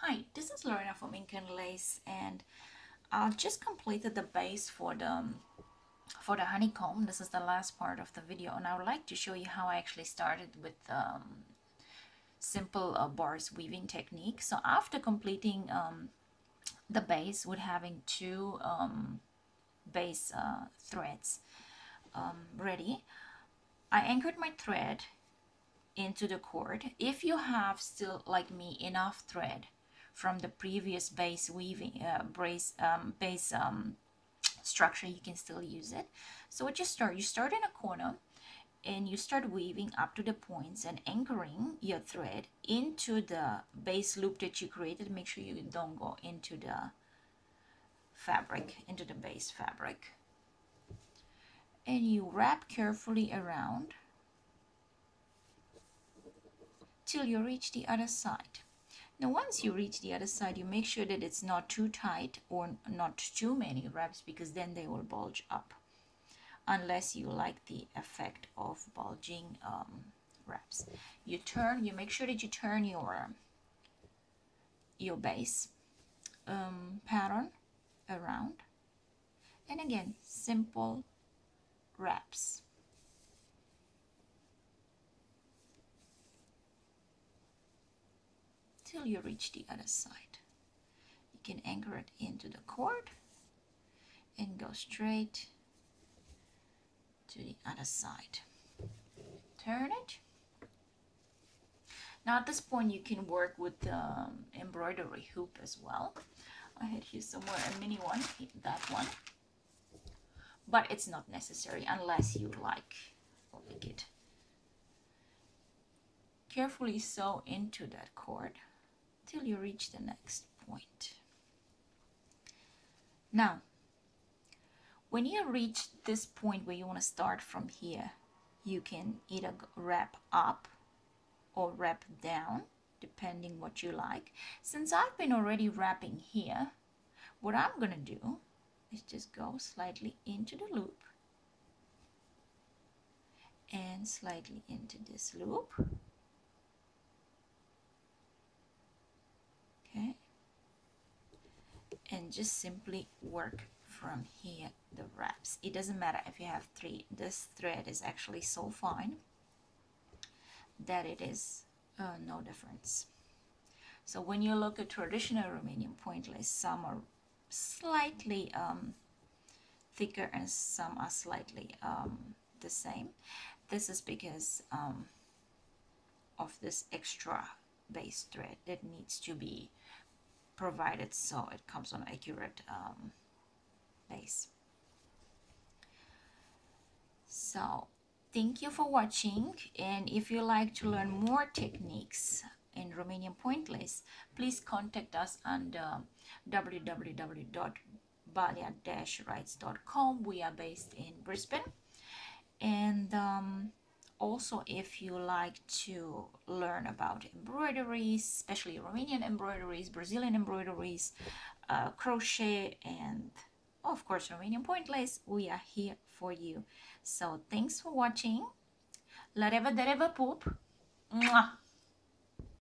Hi, this is Lorena from Ink and Lace, and I just completed the base for the honeycomb. This is the last part of the video, and I would like to show you how I actually started with simple bars weaving technique. So after completing the base with having two base threads ready, I anchored my thread into the cord. If you have still, like me, enough thread from the previous base weaving base structure, you can still use it. So what you start in a corner and you start weaving up to the points and anchoring your thread into the base loop that you created. Make sure you don't go into the fabric, into the base fabric, and you wrap carefully around till you reach the other side. Now once you reach the other side, you make sure that it's not too tight or not too many wraps, because then they will bulge up, unless you like the effect of bulging wraps. You make sure that you turn your base pattern around, and again, simple wraps. Till you reach the other side. You can anchor it into the cord and go straight to the other side. Turn it. Now at this point you can work with the embroidery hoop as well. I had here somewhere a mini one, that one, but it's not necessary unless you like it. Carefully sew into that cord till you reach the next point. Now, when you reach this point where you want to start from here, you can either wrap up or wrap down, depending what you like. Since I've been already wrapping here, what I'm gonna do is just go slightly into the loop and slightly into this loop. Okay, and just simply work from here the wraps. It doesn't matter if you have three. This thread is actually so fine that it is no difference. So when you look at traditional Romanian point lace, some are slightly thicker and some are slightly the same. This is because of this extra base thread that needs to be provided so it comes on accurate base. So thank you for watching, and if you like to learn more techniques in Romanian point lace, please contact us on www.balea-Raitz.com. We are based in Brisbane, and also, if you like to learn about embroideries, especially Romanian embroideries, Brazilian embroideries, crochet, and of course Romanian point lace, we are here for you. So thanks for watching. La reva de reva poop. Mwah.